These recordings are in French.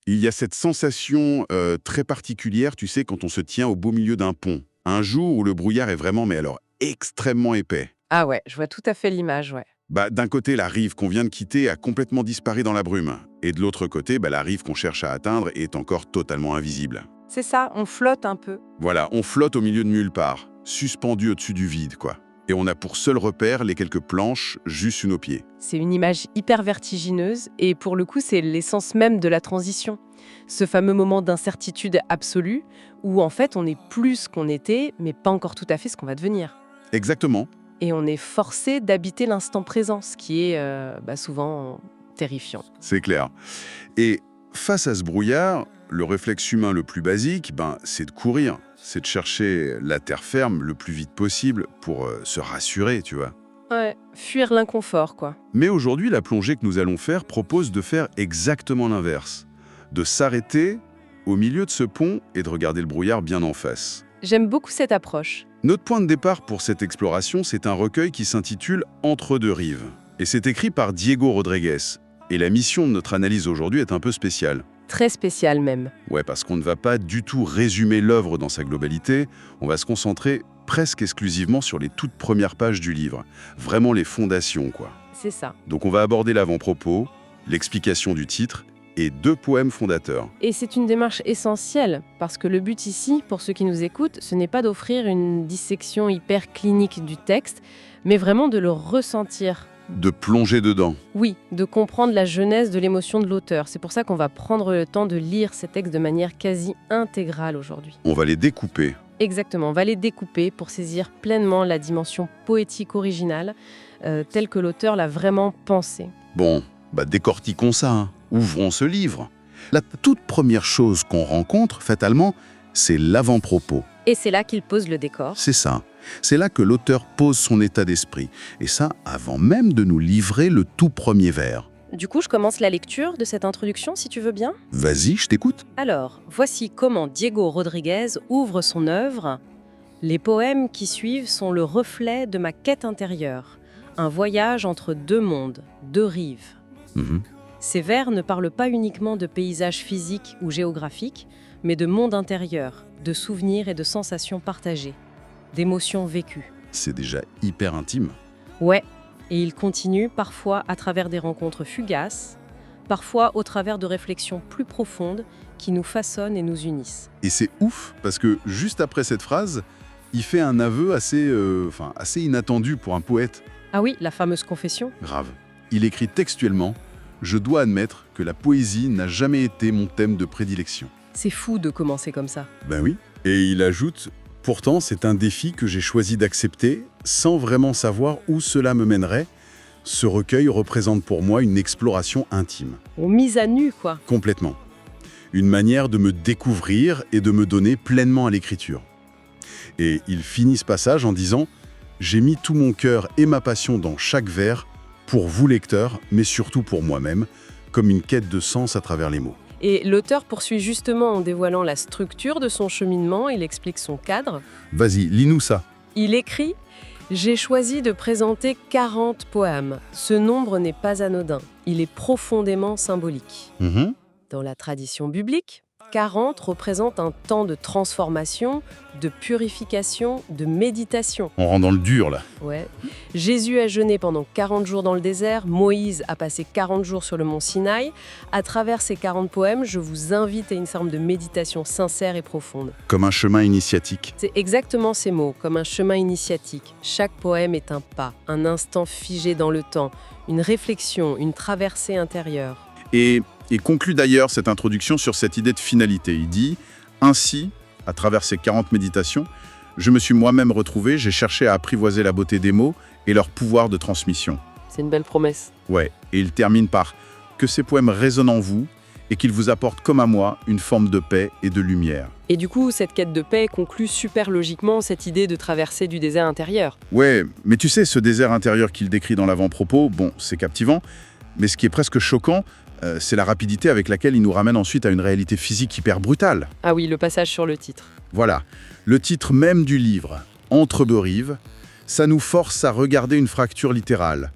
Il y a cette sensation très particulière, tu sais, quand on se tient au beau milieu d'un pont. Un jour où le brouillard est vraiment, mais alors, extrêmement épais. Ah ouais, je vois tout à fait l'image, ouais. Bah, d'un côté, la rive qu'on vient de quitter a complètement disparu dans la brume. Et de l'autre côté, bah, la rive qu'on cherche à atteindre est encore totalement invisible. C'est ça, on flotte un peu. Voilà, on flotte au milieu de nulle part, suspendu au-dessus du vide, quoi. Et on a pour seul repère les quelques planches juste sous nos pieds. C'est une image hyper vertigineuse et pour le coup, c'est l'essence même de la transition. Ce fameux moment d'incertitude absolue où en fait on est plus ce qu'on était, mais pas encore tout à fait ce qu'on va devenir. Exactement, Et on est forcé d'habiter l'instant présent, ce qui est souvent terrifiant. c'est clair. Et face à ce brouillard, le réflexe humain le plus basique, c'est de courir. C'est de chercher la terre ferme le plus vite possible pour se rassurer, tu vois. Ouais, fuir l'inconfort, quoi. Mais aujourd'hui, la plongée que nous allons faire propose de faire exactement l'inverse. De s'arrêter au milieu de ce pont et de regarder le brouillard bien en face. J'aime beaucoup cette approche. Notre point de départ pour cette exploration, c'est un recueil qui s'intitule « Entre deux rives ». Et c'est écrit par Diego Rodriguez. Et la mission de notre analyse aujourd'hui est un peu spéciale. Très spécial même. Ouais, parce qu'on ne va pas du tout résumer l'œuvre dans sa globalité, on va se concentrer presque exclusivement sur les toutes premières pages du livre. Vraiment les fondations, quoi. C'est ça. Donc on va aborder l'avant-propos, l'explication du titre et 2 poèmes fondateurs. Et c'est une démarche essentielle, parce que le but ici, pour ceux qui nous écoutent, ce n'est pas d'offrir une dissection hyper clinique du texte, mais vraiment de le ressentir. De plonger dedans. Oui, de comprendre la genèse de l'émotion de l'auteur. C'est pour ça qu'on va prendre le temps de lire ces textes de manière quasi intégrale aujourd'hui. On va les découper. Exactement, on va les découper pour saisir pleinement la dimension poétique originale, telle que l'auteur l'a vraiment pensée. Bon, décortiquons ça, hein. Ouvrons ce livre. La toute première chose qu'on rencontre, fatalement, c'est l'avant-propos. Et c'est là qu'il pose le décor. C'est ça. C'est là que l'auteur pose son état d'esprit. Et ça, avant même de nous livrer le tout premier vers. Du coup, je commence la lecture de cette introduction, si tu veux bien. Vas-y, je t'écoute. Alors, voici comment Diego Rodriguez ouvre son œuvre. Les poèmes qui suivent sont le reflet de ma quête intérieure. Un voyage entre 2 mondes, 2 rives. Ces vers ne parlent pas uniquement de paysages physiques ou géographiques, mais de monde intérieur, de souvenirs et de sensations partagées, d'émotions vécues. C'est déjà hyper intime. Ouais, et il continue parfois à travers des rencontres fugaces, parfois au travers de réflexions plus profondes qui nous façonnent et nous unissent. Et c'est ouf, parce que juste après cette phrase, il fait un aveu assez inattendu pour un poète. Ah oui, la fameuse confession. Grave. Il écrit textuellement « Je dois admettre que la poésie n'a jamais été mon thème de prédilection. C'est fou de commencer comme ça. » Ben oui. Et il ajoute « Pourtant, c'est un défi que j'ai choisi d'accepter sans vraiment savoir où cela me mènerait. Ce recueil représente pour moi une exploration intime. » Mise à nu, quoi. Complètement. Une manière de me découvrir et de me donner pleinement à l'écriture. Et il finit ce passage en disant « J'ai mis tout mon cœur et ma passion dans chaque vers, pour vous lecteurs, mais surtout pour moi-même, comme une quête de sens à travers les mots. » Et l'auteur poursuit justement en dévoilant la structure de son cheminement, il explique son cadre. Vas-y, lis-nous ça. Il écrit « J'ai choisi de présenter 40 poèmes. Ce nombre n'est pas anodin, il est profondément symbolique. Dans la tradition biblique, 40 représente un temps de transformation, de purification, de méditation. On rentre dans le dur, là. Ouais. Jésus a jeûné pendant 40 jours dans le désert, Moïse a passé 40 jours sur le mont Sinaï. À travers ces 40 poèmes, je vous invite à une forme de méditation sincère et profonde. Comme un chemin initiatique. C'est exactement ces mots, comme un chemin initiatique. Chaque poème est un pas, un instant figé dans le temps, une réflexion, une traversée intérieure. Et il conclut d'ailleurs cette introduction sur cette idée de finalité. Il dit « Ainsi, à travers ces 40 méditations, je me suis moi-même retrouvé, j'ai cherché à apprivoiser la beauté des mots et leur pouvoir de transmission. » C'est une belle promesse. Ouais, et il termine par « Que ces poèmes résonnent en vous et qu'ils vous apportent comme à moi une forme de paix et de lumière. » Et du coup, cette quête de paix conclut super logiquement cette idée de traversée du désert intérieur. Ouais, mais tu sais, ce désert intérieur qu'il décrit dans l'avant-propos, bon, c'est captivant, mais ce qui est presque choquant, c'est la rapidité avec laquelle il nous ramène ensuite à une réalité physique hyper brutale. Ah oui, le passage sur le titre. Voilà, le titre même du livre, « Entre deux rives », ça nous force à regarder une fracture littérale.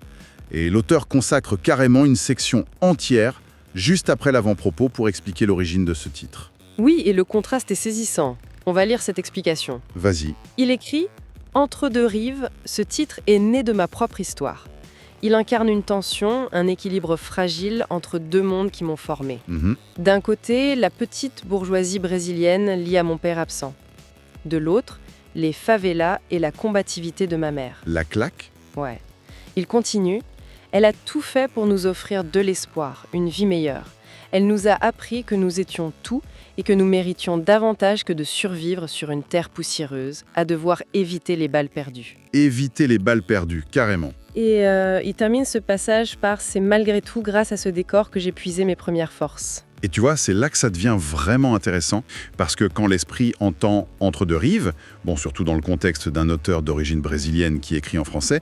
Et l'auteur consacre carrément une section entière juste après l'avant-propos pour expliquer l'origine de ce titre. Oui, et le contraste est saisissant. On va lire cette explication. Vas-y. Il écrit « Entre deux rives, ce titre est né de ma propre histoire. Il incarne une tension, un équilibre fragile entre deux mondes qui m'ont formé. D'un côté, la petite bourgeoisie brésilienne liée à mon père absent. De l'autre, les favelas et la combativité de ma mère. La claque? Ouais. Il continue. Elle a tout fait pour nous offrir de l'espoir, une vie meilleure. Elle nous a appris que nous étions tout et que nous méritions davantage que de survivre sur une terre poussiéreuse, à devoir éviter les balles perdues. » Éviter les balles perdues, carrément. Et il termine ce passage par « C'est malgré tout grâce à ce décor que j'ai puisé mes premières forces. » Et tu vois, c'est là que ça devient vraiment intéressant, parce que quand l'esprit entend « entre deux rives », bon, surtout dans le contexte d'un auteur d'origine brésilienne qui écrit en français,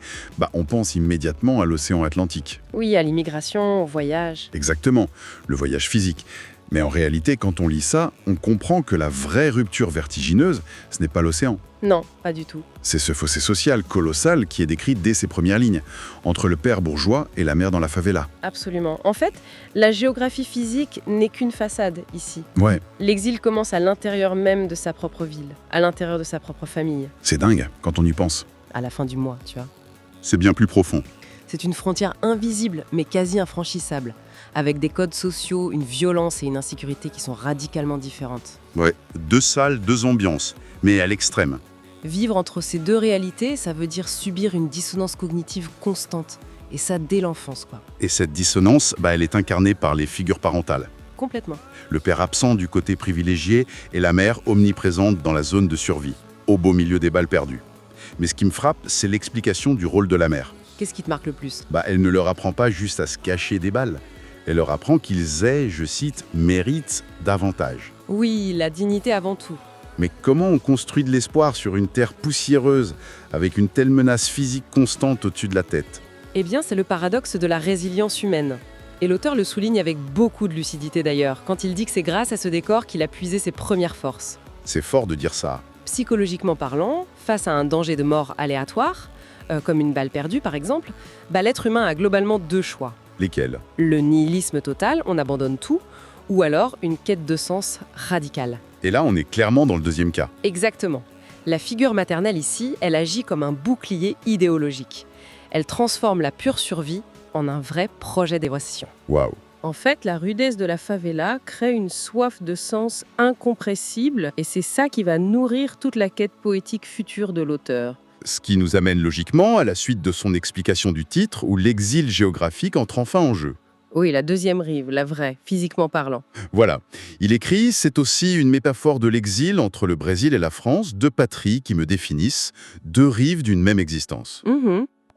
on pense immédiatement à l'océan Atlantique. Oui, à l'immigration, au voyage. Exactement, le voyage physique. Mais en réalité, quand on lit ça, on comprend que la vraie rupture vertigineuse, ce n'est pas l'océan. Non, pas du tout. C'est ce fossé social colossal qui est décrit dès ses premières lignes, entre le père bourgeois et la mère dans la favela. Absolument. En fait, la géographie physique n'est qu'une façade ici. Ouais, L'exil commence à l'intérieur même de sa propre ville, à l'intérieur de sa propre famille, c'est dingue quand on y pense. à la fin du mois, tu vois. C'est bien plus profond. C'est une frontière invisible, mais quasi infranchissable, avec des codes sociaux, une violence et une insécurité qui sont radicalement différentes. Ouais, deux salles, deux ambiances, mais à l'extrême. Vivre entre ces deux réalités, ça veut dire subir une dissonance cognitive constante. Et ça dès l'enfance, quoi. Et cette dissonance, elle est incarnée par les figures parentales. Complètement. Le père absent du côté privilégié et la mère omniprésente dans la zone de survie, au beau milieu des balles perdues. Mais ce qui me frappe, c'est l'explication du rôle de la mère. Qu'est-ce qui te marque le plus ? Elle ne leur apprend pas juste à se cacher des balles. Elle leur apprend qu'ils aient, je cite, « méritent davantage ». Oui, la dignité avant tout. Mais comment on construit de l'espoir sur une terre poussiéreuse, avec une telle menace physique constante au-dessus de la tête? Eh bien, c'est le paradoxe de la résilience humaine. Et l'auteur le souligne avec beaucoup de lucidité d'ailleurs, quand il dit que c'est grâce à ce décor qu'il a puisé ses premières forces. C'est fort de dire ça. Psychologiquement parlant, face à un danger de mort aléatoire, comme une balle perdue par exemple, l'être humain a globalement deux choix. Lesquels? Le nihilisme total, on abandonne tout, ou alors une quête de sens radicale. Et là, on est clairement dans le deuxième cas. Exactement. La figure maternelle ici, elle agit comme un bouclier idéologique. Elle transforme la pure survie en un vrai projet d'évasion. Waouh! En fait, la rudesse de la favela crée une soif de sens incompressible et c'est ça qui va nourrir toute la quête poétique future de l'auteur. Ce qui nous amène logiquement à la suite de son explication du titre, où l'exil géographique entre enfin en jeu. Oui, la deuxième rive, la vraie, physiquement parlant. Voilà. Il écrit « C'est aussi une métaphore de l'exil entre le Brésil et la France, deux patries qui me définissent, deux rives d'une même existence.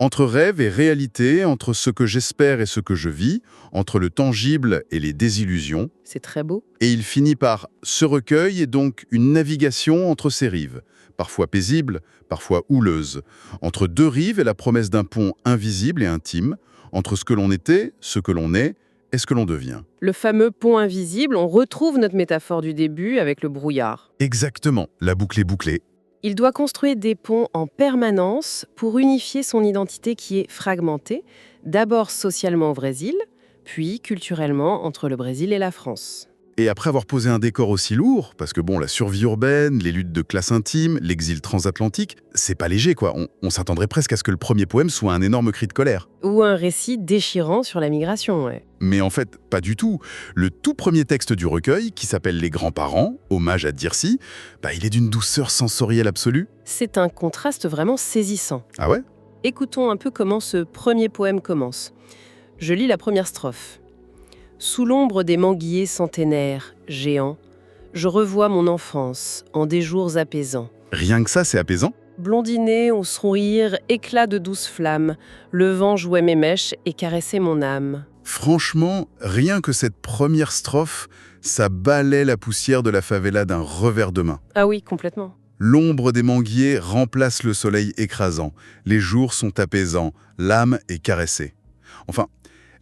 Entre rêve et réalité, entre ce que j'espère et ce que je vis, entre le tangible et les désillusions. » C'est très beau. Et il finit par « Ce recueil est donc une navigation entre ces rives, parfois paisible, parfois houleuse, entre deux rives et la promesse d'un pont invisible et intime, entre ce que l'on était, ce que l'on est et ce que l'on devient. » Le fameux pont invisible, on retrouve notre métaphore du début avec le brouillard. Exactement, la boucle est bouclée. Il doit construire des ponts en permanence pour unifier son identité qui est fragmentée, d'abord socialement au Brésil, puis culturellement entre le Brésil et la France. Et après avoir posé un décor aussi lourd, parce que la survie urbaine, les luttes de classe intime, l'exil transatlantique, c'est pas léger quoi. On s'attendrait presque à ce que le premier poème soit un énorme cri de colère. Ou un récit déchirant sur la migration, ouais. Mais en fait, pas du tout. Le tout premier texte du recueil, qui s'appelle Les grands-parents, hommage à Dircey, il est d'une douceur sensorielle absolue. C'est un contraste vraiment saisissant. Ah ouais? Écoutons un peu comment ce premier poème commence. Je lis la première strophe. Sous l'ombre des manguiers centenaires, géants, je revois mon enfance en des jours apaisants. Rien que ça, c'est apaisant. Blondiné au sourire, éclat de douces flammes, le vent jouait mes mèches et caressait mon âme. Franchement, rien que cette première strophe, ça balaie la poussière de la favela d'un revers de main. Ah oui, complètement. L'ombre des manguiers remplace le soleil écrasant. Les jours sont apaisants, l'âme est caressée. Enfin,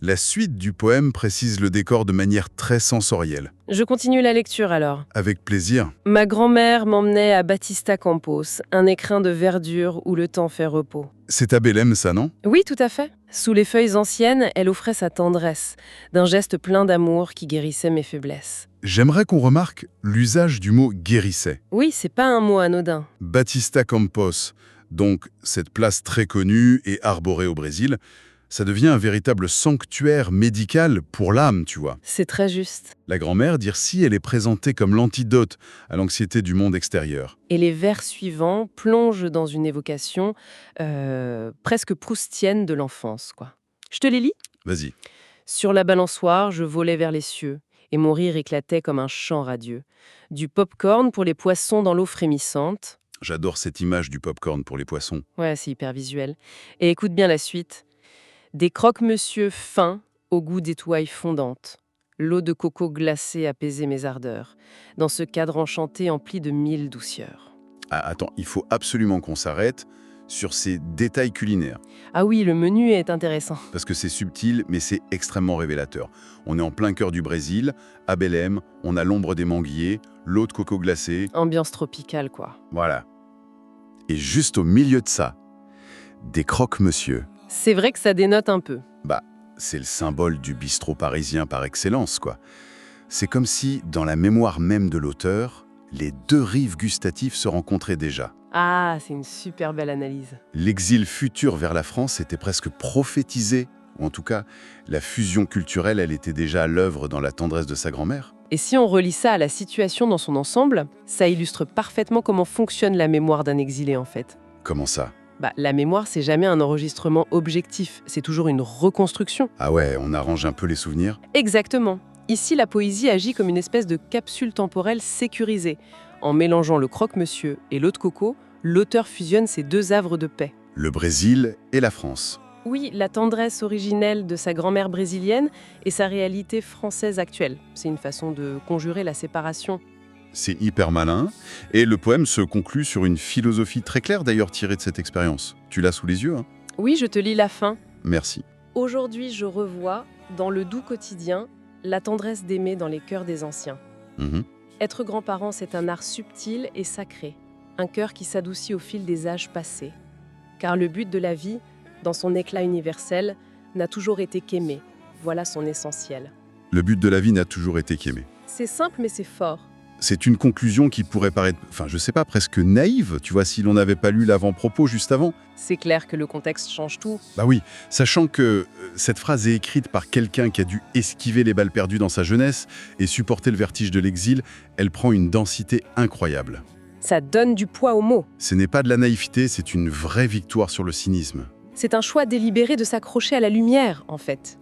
La suite du poème précise le décor de manière très sensorielle. Je continue la lecture alors. Avec plaisir. Ma grand-mère m'emmenait à Battista Campos, un écrin de verdure où le temps fait repos. C'est à Bélem, ça, non? Oui, tout à fait. Sous les feuilles anciennes, elle offrait sa tendresse, d'un geste plein d'amour qui guérissait mes faiblesses. J'aimerais qu'on remarque l'usage du mot « guérissait Oui, c'est pas un mot anodin. ». Battista Campos, donc cette place très connue et arborée au Brésil, ça devient un véritable sanctuaire médical pour l'âme, tu vois. C'est très juste. La grand-mère d'Hirsi, elle est présentée comme l'antidote à l'anxiété du monde extérieur. Et les vers suivants plongent dans une évocation presque proustienne de l'enfance, quoi. Je te les lis. Vas-y. Sur la balançoire, je volais vers les cieux, et mon rire éclatait comme un chant radieux. Du pop-corn pour les poissons dans l'eau frémissante. J'adore cette image du pop-corn pour les poissons. Ouais, c'est hyper visuel. Et écoute bien la suite. Des croque-monsieur fins au goût d'étoiles fondantes. L'eau de coco glacée apaisait mes ardeurs. Dans ce cadre enchanté empli de 1000 douceurs. Ah, attends, il faut absolument qu'on s'arrête sur ces détails culinaires. Ah oui, le menu est intéressant. Parce que c'est subtil, mais c'est extrêmement révélateur. On est en plein cœur du Brésil, à Belém, on a l'ombre des manguiers, l'eau de coco glacée. Ambiance tropicale, quoi. Voilà. Et juste au milieu de ça, des croque-monsieur. C'est vrai que ça dénote un peu. C'est le symbole du bistrot parisien par excellence, quoi. C'est comme si, dans la mémoire même de l'auteur, les deux rives gustatives se rencontraient déjà. Ah, c'est une super belle analyse. L'exil futur vers la France était presque prophétisé, ou en tout cas, la fusion culturelle, elle était déjà à l'œuvre dans la tendresse de sa grand-mère. Et si on relie ça à la situation dans son ensemble, ça illustre parfaitement comment fonctionne la mémoire d'un exilé, en fait. Comment ça? La mémoire, c'est jamais un enregistrement objectif, c'est toujours une reconstruction. Ah ouais, on arrange un peu les souvenirs? Exactement. Ici, la poésie agit comme une espèce de capsule temporelle sécurisée. En mélangeant le croque-monsieur et l'eau de coco, l'auteur fusionne ces deux havres de paix. Le Brésil et la France. Oui, la tendresse originelle de sa grand-mère brésilienne et sa réalité française actuelle. C'est une façon de conjurer la séparation. C'est hyper malin. Et le poème se conclut sur une philosophie très claire, d'ailleurs tirée de cette expérience. Tu l'as sous les yeux, hein? Oui, je te lis la fin. Merci. Aujourd'hui, je revois, dans le doux quotidien, la tendresse d'aimer dans les cœurs des anciens. Mhm. Être grand-parent, c'est un art subtil et sacré. Un cœur qui s'adoucit au fil des âges passés. Car le but de la vie, dans son éclat universel, n'a toujours été qu'aimer. Voilà son essentiel. Le but de la vie n'a toujours été qu'aimer. C'est simple, mais c'est fort. C'est une conclusion qui pourrait paraître, je sais pas, presque naïve, tu vois, si l'on n'avait pas lu l'avant-propos juste avant. C'est clair que le contexte change tout. Bah oui, sachant que cette phrase est écrite par quelqu'un qui a dû esquiver les balles perdues dans sa jeunesse et supporter le vertige de l'exil, elle prend une densité incroyable. Ça donne du poids aux mots. Ce n'est pas de la naïveté, c'est une vraie victoire sur le cynisme. C'est un choix délibéré de s'accrocher à la lumière, en fait.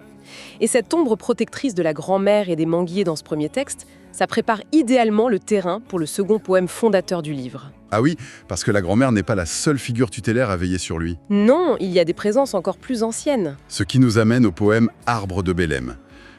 Et cette ombre protectrice de la grand-mère et des manguiers dans ce premier texte, ça prépare idéalement le terrain pour le second poème fondateur du livre. Ah oui, parce que la grand-mère n'est pas la seule figure tutélaire à veiller sur lui. Non, il y a des présences encore plus anciennes. Ce qui nous amène au poème Arbre de Bélem.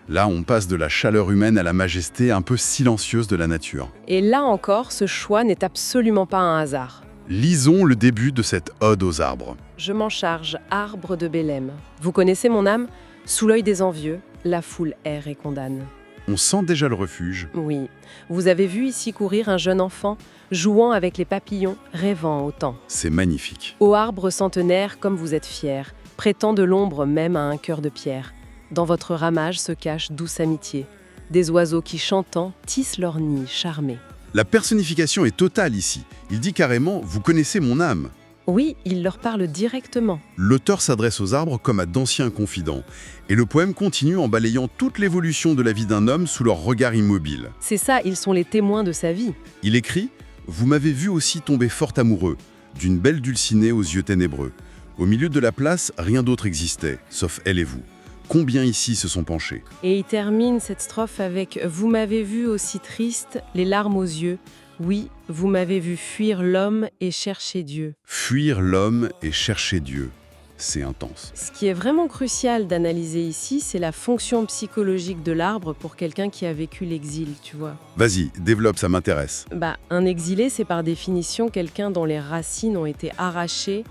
Là, on passe de la chaleur humaine à la majesté un peu silencieuse de la nature. Et là encore, ce choix n'est absolument pas un hasard. Lisons le début de cette ode aux arbres. Je m'en charge, arbre de Bélem. Vous connaissez mon âme? Sous l'œil des envieux, la foule erre et condamne. On sent déjà le refuge. Oui, vous avez vu ici courir un jeune enfant, jouant avec les papillons, rêvant au temps. C'est magnifique. Ô arbre centenaire, comme vous êtes fier, prêtant de l'ombre même à un cœur de pierre. Dans votre ramage se cache douce amitié. Des oiseaux qui, chantant, tissent leur nid charmé. La personnification est totale ici. Il dit carrément « vous connaissez mon âme ». Oui, il leur parle directement. L'auteur s'adresse aux arbres comme à d'anciens confidents. Et le poème continue en balayant toute l'évolution de la vie d'un homme sous leur regard immobile. C'est ça, ils sont les témoins de sa vie. Il écrit « Vous m'avez vu aussi tomber fort amoureux, d'une belle dulcinée aux yeux ténébreux. Au milieu de la place, rien d'autre existait, sauf elle et vous. Combien ici se sont penchés ?» Et il termine cette strophe avec « Vous m'avez vu aussi triste, les larmes aux yeux. Oui, vous m'avez vu fuir l'homme et chercher Dieu. » Fuir l'homme et chercher Dieu. C'est intense. Ce qui est vraiment crucial d'analyser ici, c'est la fonction psychologique de l'arbre pour quelqu'un qui a vécu l'exil, tu vois. Vas-y, développe, ça m'intéresse. Un exilé, c'est par définition quelqu'un dont les racines ont été arrachées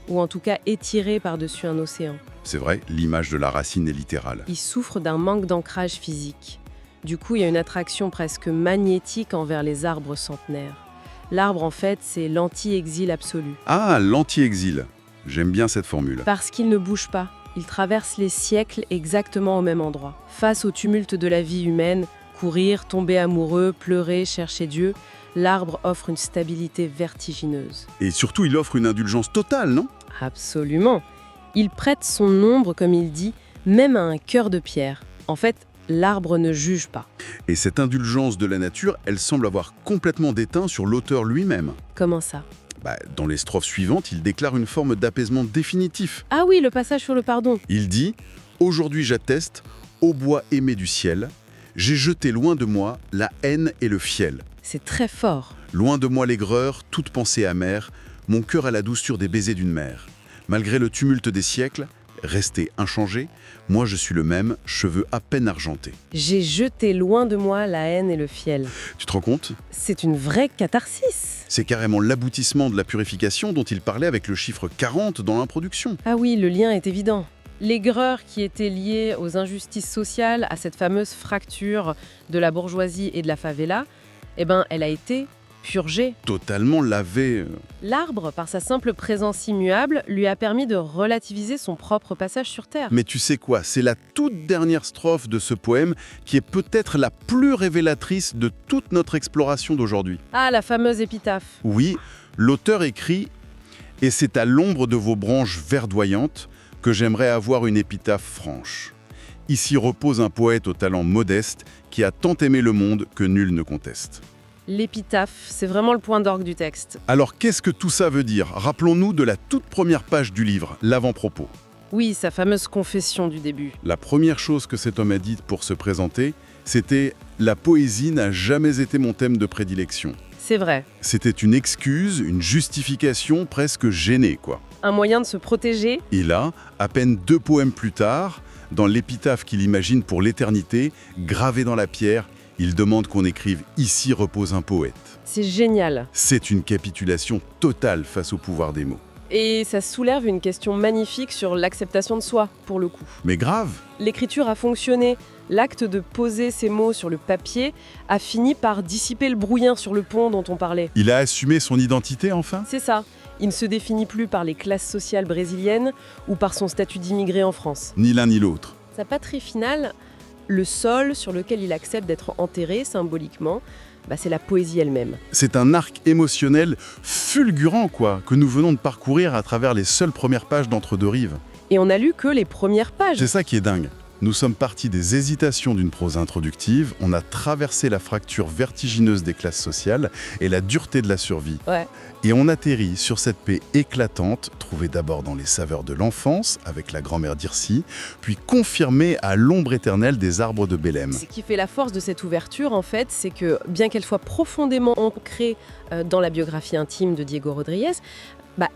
ou en tout cas étiré par-dessus un océan. C'est vrai, l'image de la racine est littérale. Il souffre d'un manque d'ancrage physique. Du coup, il y a une attraction presque magnétique envers les arbres centenaires. L'arbre, en fait, c'est l'anti-exil absolu. Ah, l'anti-exil. J'aime bien cette formule. Parce qu'il ne bouge pas. Il traverse les siècles exactement au même endroit. Face au tumulte de la vie humaine, courir, tomber amoureux, pleurer, chercher Dieu, l'arbre offre une stabilité vertigineuse. Et surtout, il offre une indulgence totale, non? Absolument. Il prête son ombre, comme il dit, même à un cœur de pierre. En fait, l'arbre ne juge pas. Et cette indulgence de la nature, elle semble avoir complètement déteint sur l'auteur lui-même. Comment ça? Dans les strophes suivantes, il déclare une forme d'apaisement définitif. Ah oui, le passage sur le pardon. Il dit « Aujourd'hui j'atteste, ô bois aimé du ciel, j'ai jeté loin de moi la haine et le fiel. C'est très fort. Loin de moi l'aigreur, toute pensée amère, mon cœur a la douceur des baisers d'une mère. Malgré le tumulte des siècles, resté inchangé, moi je suis le même, cheveux à peine argentés. J'ai jeté loin de moi la haine et le fiel. Tu te rends compte? C'est une vraie catharsis. C'est carrément l'aboutissement de la purification dont il parlait avec le chiffre 40 dans l'introduction. Ah oui, le lien est évident. L'aigreur qui était liée aux injustices sociales, à cette fameuse fracture de la bourgeoisie et de la favela, elle a été purgée. Totalement lavé. L'arbre, par sa simple présence immuable, lui a permis de relativiser son propre passage sur Terre. Mais tu sais quoi? C'est la toute dernière strophe de ce poème qui est peut-être la plus révélatrice de toute notre exploration d'aujourd'hui. Ah, la fameuse épitaphe. Oui, l'auteur écrit « Et c'est à l'ombre de vos branches verdoyantes que j'aimerais avoir une épitaphe franche. Ici repose un poète au talent modeste qui a tant aimé le monde que nul ne conteste. » L'épitaphe, c'est vraiment le point d'orgue du texte. Alors qu'est-ce que tout ça veut dire? Rappelons-nous de la toute première page du livre, l'avant-propos. Oui, sa fameuse confession du début. La première chose que cet homme a dite pour se présenter, c'était « La poésie n'a jamais été mon thème de prédilection ». C'est vrai. C'était une excuse, une justification presque gênée, quoi. Un moyen de se protéger. Et là, à peine 2 poèmes plus tard, dans l'épitaphe qu'il imagine pour l'éternité, gravé dans la pierre, il demande qu'on écrive « Ici repose un poète ». C'est génial. C'est une capitulation totale face au pouvoir des mots. Et ça soulève une question magnifique sur l'acceptation de soi, pour le coup. Mais grave! L'écriture a fonctionné. L'acte de poser ces mots sur le papier a fini par dissiper le brouillard sur le pont dont on parlait. Il a assumé son identité, enfin? C'est ça. Il ne se définit plus par les classes sociales brésiliennes ou par son statut d'immigré en France. Ni l'un ni l'autre. Sa patrie finale, le sol sur lequel il accepte d'être enterré symboliquement, c'est la poésie elle-même. C'est un arc émotionnel fulgurant, quoi, que nous venons de parcourir à travers les seules premières pages d'Entre deux rives. Et on n'a lu que les premières pages. C'est ça qui est dingue. Nous sommes partis des hésitations d'une prose introductive, on a traversé la fracture vertigineuse des classes sociales et la dureté de la survie. Ouais. Et on atterrit sur cette paix éclatante, trouvée d'abord dans les saveurs de l'enfance, avec la grand-mère d'Ircy, puis confirmée à l'ombre éternelle des arbres de Bélem. Ce qui fait la force de cette ouverture, en fait, c'est que, bien qu'elle soit profondément ancrée dans la biographie intime de Diego Rodriguez,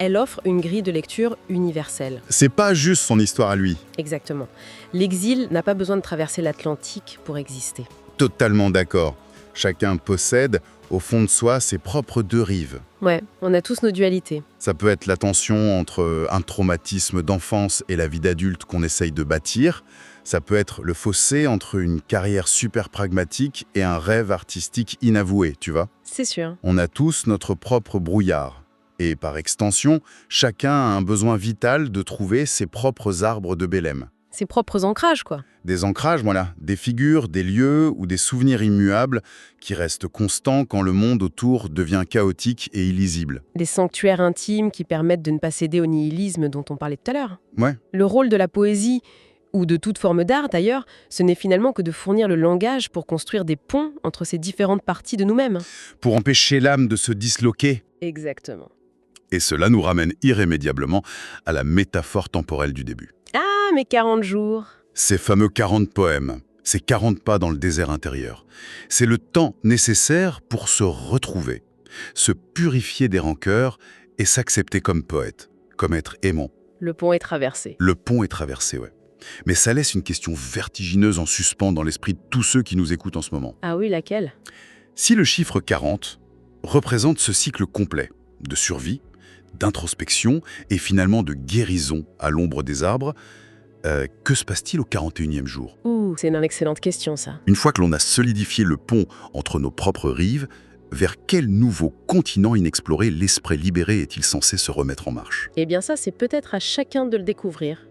elle offre une grille de lecture universelle. C'est pas juste son histoire à lui. Exactement. L'exil n'a pas besoin de traverser l'Atlantique pour exister. Totalement d'accord. Chacun possède, au fond de soi, ses propres 2 rives. Ouais, on a tous nos dualités. Ça peut être la tension entre un traumatisme d'enfance et la vie d'adulte qu'on essaye de bâtir. Ça peut être le fossé entre une carrière super pragmatique et un rêve artistique inavoué, tu vois. C'est sûr. On a tous notre propre brouillard. Et par extension, chacun a un besoin vital de trouver ses propres arbres de Bélem. Ses propres ancrages, quoi. Des ancrages, voilà, des figures, des lieux ou des souvenirs immuables qui restent constants quand le monde autour devient chaotique et illisible. Des sanctuaires intimes qui permettent de ne pas céder au nihilisme dont on parlait tout à l'heure. Ouais. Le rôle de la poésie, ou de toute forme d'art d'ailleurs, ce n'est finalement que de fournir le langage pour construire des ponts entre ces différentes parties de nous-mêmes. Pour empêcher l'âme de se disloquer. Exactement. Et cela nous ramène irrémédiablement à la métaphore temporelle du début. Ah, mes 40 jours. Ces fameux 40 poèmes, ces 40 pas dans le désert intérieur. C'est le temps nécessaire pour se retrouver, se purifier des rancœurs et s'accepter comme poète, comme être aimant. Le pont est traversé. Le pont est traversé, ouais. Mais ça laisse une question vertigineuse en suspens dans l'esprit de tous ceux qui nous écoutent en ce moment. Ah oui, laquelle? Si le chiffre 40 représente ce cycle complet de survie, d'introspection et finalement de guérison à l'ombre des arbres. Que se passe-t-il au 41e jour? Ouh, c'est une excellente question, ça. Une fois que l'on a solidifié le pont entre nos propres rives, vers quel nouveau continent inexploré l'esprit libéré est-il censé se remettre en marche? Eh bien ça, c'est peut-être à chacun de le découvrir.